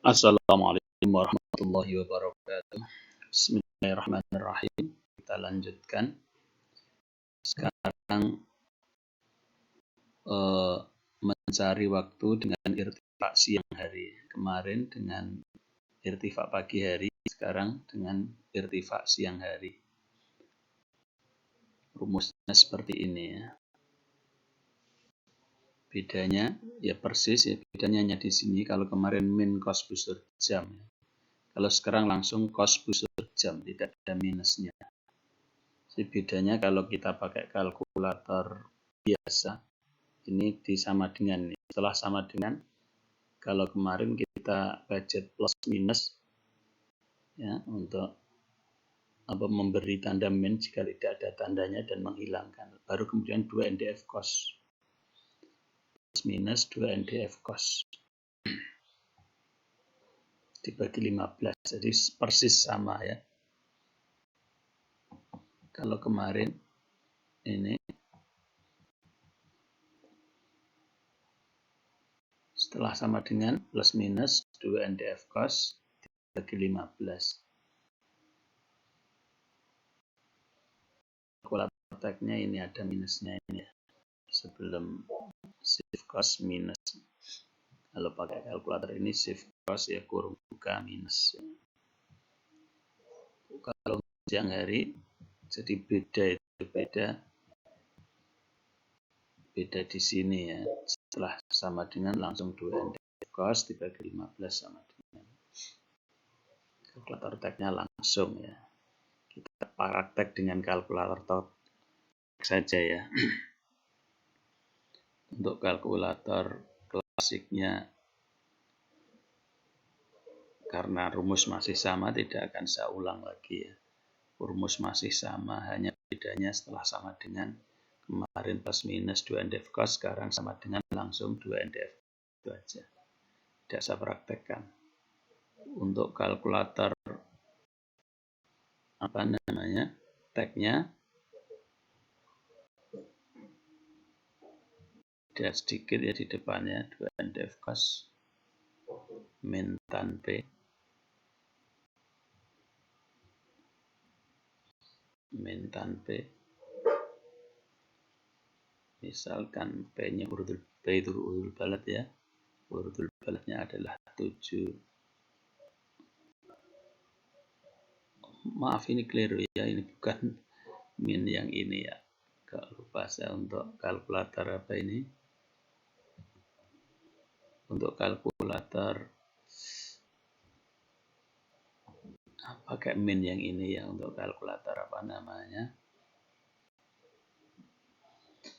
Assalamualaikum warahmatullahi wabarakatuh. Bismillahirrahmanirrahim. Kita lanjutkan. Sekarang mencari waktu dengan irtifak siang hari. Kemarin dengan irtifak pagi hari, sekarang dengan irtifak siang hari. Rumusnya seperti ini ya. Bedanya ya persis ya, bedanya hanya di sini. Kalau kemarin min cos busur jam, kalau sekarang langsung cos busur jam, tidak ada minusnya. Jadi bedanya kalau kita pakai kalkulator biasa, ini disama dengan nih. Setelah sama dengan, kalau kemarin kita budget plus minus ya untuk memberi tanda min jika tidak ada tandanya dan menghilangkan. Baru kemudian 2 NDF cos. Plus minus 2 NDF cos. Dibagi 15. Jadi persis sama ya. Kalau kemarin ini setelah sama dengan plus minus 2 NDF cos dibagi 15. Kalkulator tagnya ini ada minusnya ini ya. Sebelum shift cos minus. Kalau pakai kalkulator ini shift cos ya kurung buka minus. Kalau siang hari jadi beda di sini ya. Setelah sama dengan langsung 2 NDF cos dibagi 15 sama dengan kalkulator tagnya langsung ya. Kita praktek dengan kalkulator tag saja ya. Untuk kalkulator klasiknya, karena rumus masih sama, tidak akan saya ulang lagi ya. Rumus masih sama, hanya bedanya setelah sama dengan kemarin plus minus 2 NDF cos, sekarang sama dengan langsung 2 NDF. Itu aja. Tidak saya praktekkan. Untuk kalkulator tagnya ada sedikit ya di depannya, 2 NDF cos min tan P misalkan P-nya P itu urut balet ya, urut baletnya adalah 7. Maaf ini keliru ya, ini bukan min yang ini ya, gak lupa saya untuk kalkulator apa ini, untuk kalkulator pakai min yang ini ya, untuk kalkulator apa namanya,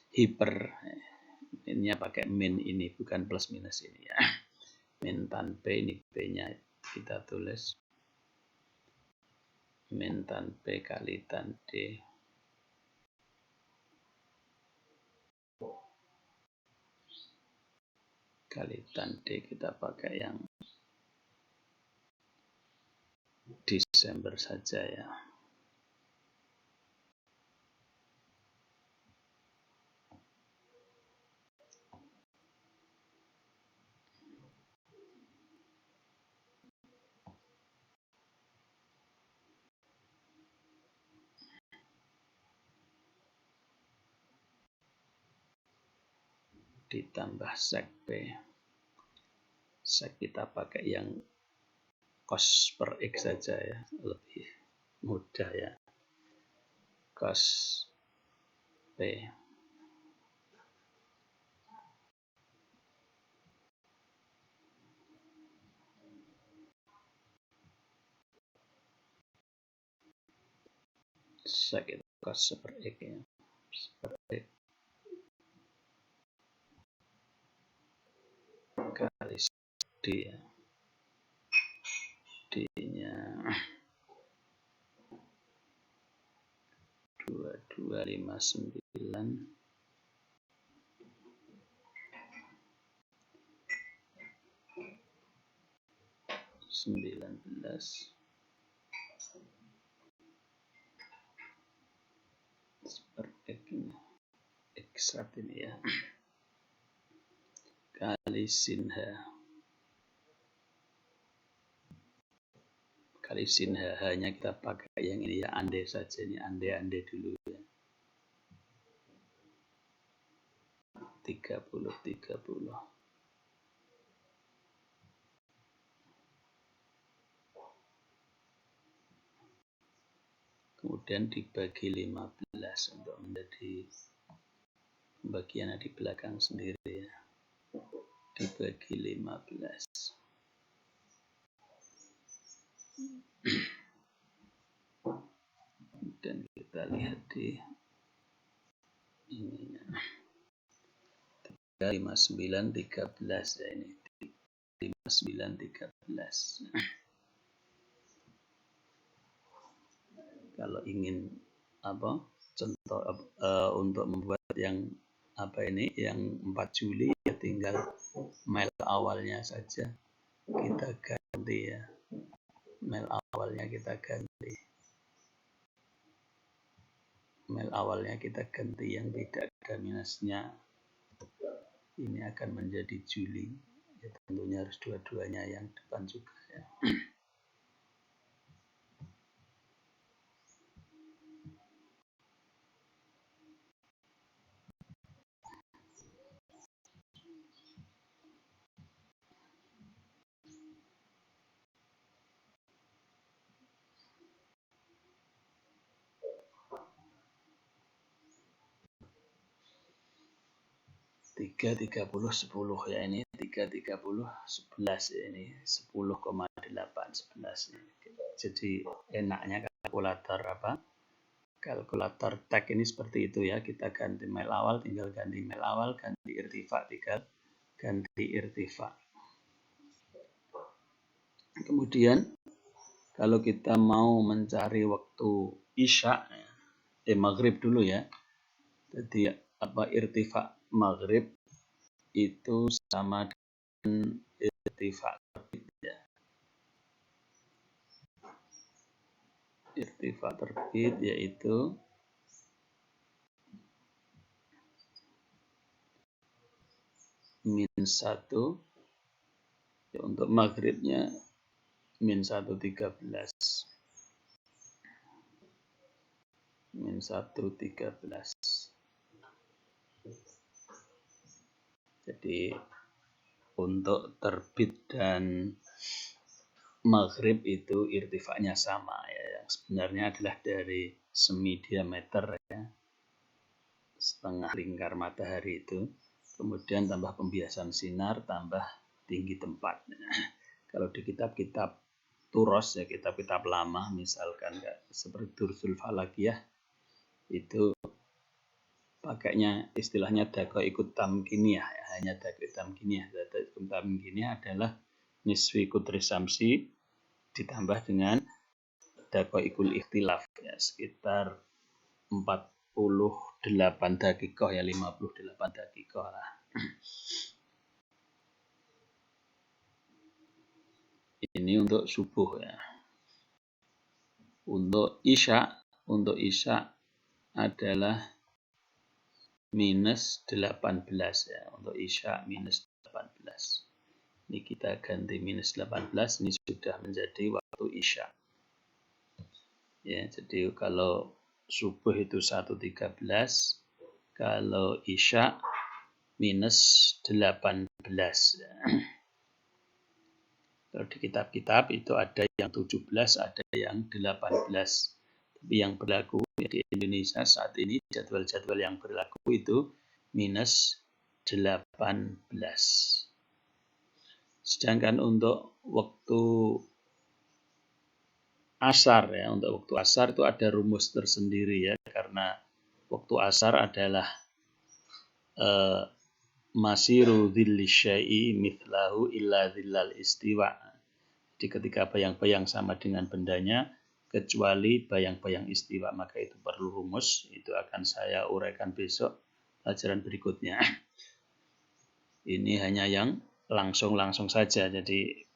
hiper, minnya pakai min ini, bukan plus minus ini ya. Min tan P, ini P-nya kita tulis min tan P kali tan D kali tan D, kita pakai yang Desember saja ya. Ditambah sek P. Sek kita pakai yang cos per X saja ya, lebih mudah ya. Cos P. Sek itu cos per X ya. Per X kali D ya. D-nya 2259 19 seperti ini, X ini ya, kali sin H Kali sin hanya kita pakai yang ini ya, ande saja, ini ande dulu ya. 30. Kemudian dibagi 15 untuk menjadi bagian di belakang sendiri ya. Dibagi 15. Dan kita lihat di ininya. 59 13 ya, ini 59 13. Kalau ingin contoh untuk membuat yang ini yang 4 Juli ya, tinggal mail awalnya saja kita ganti ya. Mail awalnya kita ganti. Mail awalnya kita ganti yang tidak ada minusnya. Ini akan menjadi Juli. Ya, tentunya harus dua-duanya yang depan juga ya. Tiga 30 10 ya, ini 3 30 11 ya, ini 10,8 11 ya. Jadi enaknya kalkulator tag ini seperti itu ya, kita ganti mail awal, tinggal ganti mail awal, ganti irtifa, tinggal ganti irtifa. Kemudian kalau kita mau mencari waktu isya, maghrib dulu ya. Jadi irtifa maghrib itu sama dengan irtifa terbit ya. Irtifa terbit yaitu -1 ya, untuk maghribnya -1 13. Jadi untuk terbit dan maghrib itu irtifanya sama ya, yang sebenarnya adalah dari semi diameter ya, setengah lingkar matahari itu, kemudian tambah pembiasan sinar, tambah tinggi tempat. Kalau di kitab-kitab Turos ya, kitab-kitab lama misalkan seperti Dursul Falakiyah itu pakainya istilahnya daqiqut tamkiniyah ya, hanya daqiqut tamkiniyah. Daqiqut tamkiniyah adalah nisfi qudri samsi ditambah dengan daqiqul ikhtilaf ya, sekitar 48 daqiqah ya, 58 daqiqah lah. Ini untuk subuh ya. Untuk isya adalah -18 ya. Untuk isya -18. Ini kita ganti -18, ini sudah menjadi waktu isya. Ya, jadi kalau subuh itu 1.13, kalau isya -18 ya. Kalau di kitab-kitab itu ada yang 17, ada yang 18. Tapi yang berlaku di Indonesia saat ini, jadwal-jadwal yang berlaku itu -18. Sedangkan untuk waktu asar ya, untuk waktu asar itu ada rumus tersendiri ya, karena waktu asar adalah masiru dhilli syai'i mithlahu illa dhillal istiwa. Jadi ketika bayang-bayang sama dengan bendanya kecuali bayang-bayang istiwa, maka itu perlu rumus. Itu akan saya uraikan besok pelajaran berikutnya. Ini hanya yang langsung saja. Jadi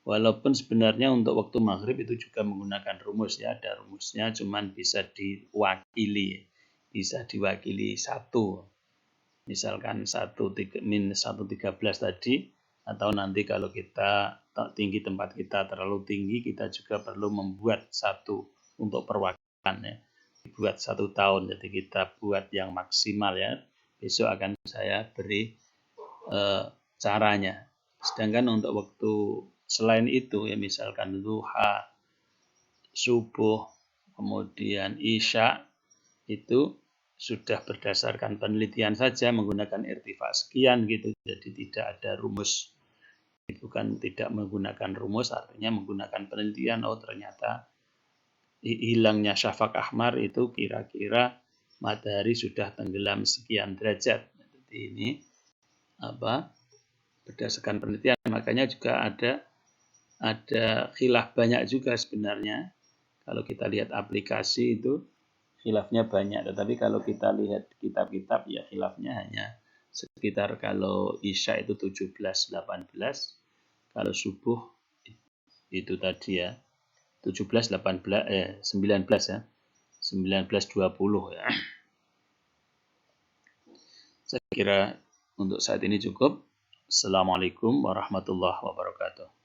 walaupun sebenarnya untuk waktu maghrib itu juga menggunakan rumus ya, ada rumusnya, cuman bisa diwakili 1. Misalkan -1.13 tadi Atau nanti kalau kita tinggi tempat kita terlalu tinggi, kita juga perlu membuat satu untuk perwakilan ya. Buat 1 tahun, jadi kita buat yang maksimal ya. Besok akan saya beri caranya. Sedangkan untuk waktu selain itu ya, misalkan duha, subuh, kemudian isya, itu sudah berdasarkan penelitian saja menggunakan irtifa sekian gitu. Jadi tidak ada rumus. Itu kan tidak menggunakan rumus, artinya menggunakan penelitian. Oh ternyata hilangnya syafaq ahmar itu kira-kira matahari sudah tenggelam sekian derajat. Jadi ini berdasarkan penelitian, makanya juga ada khilaf banyak juga sebenarnya. Kalau kita lihat aplikasi itu khilafnya banyak, tetapi kalau kita lihat kitab-kitab ya khilafnya hanya sekitar kalau isya itu 17-18, kalau subuh itu tadi ya 19 ya 19-20 ya. Saya kira untuk saat ini cukup. Assalamualaikum warahmatullahi wabarakatuh.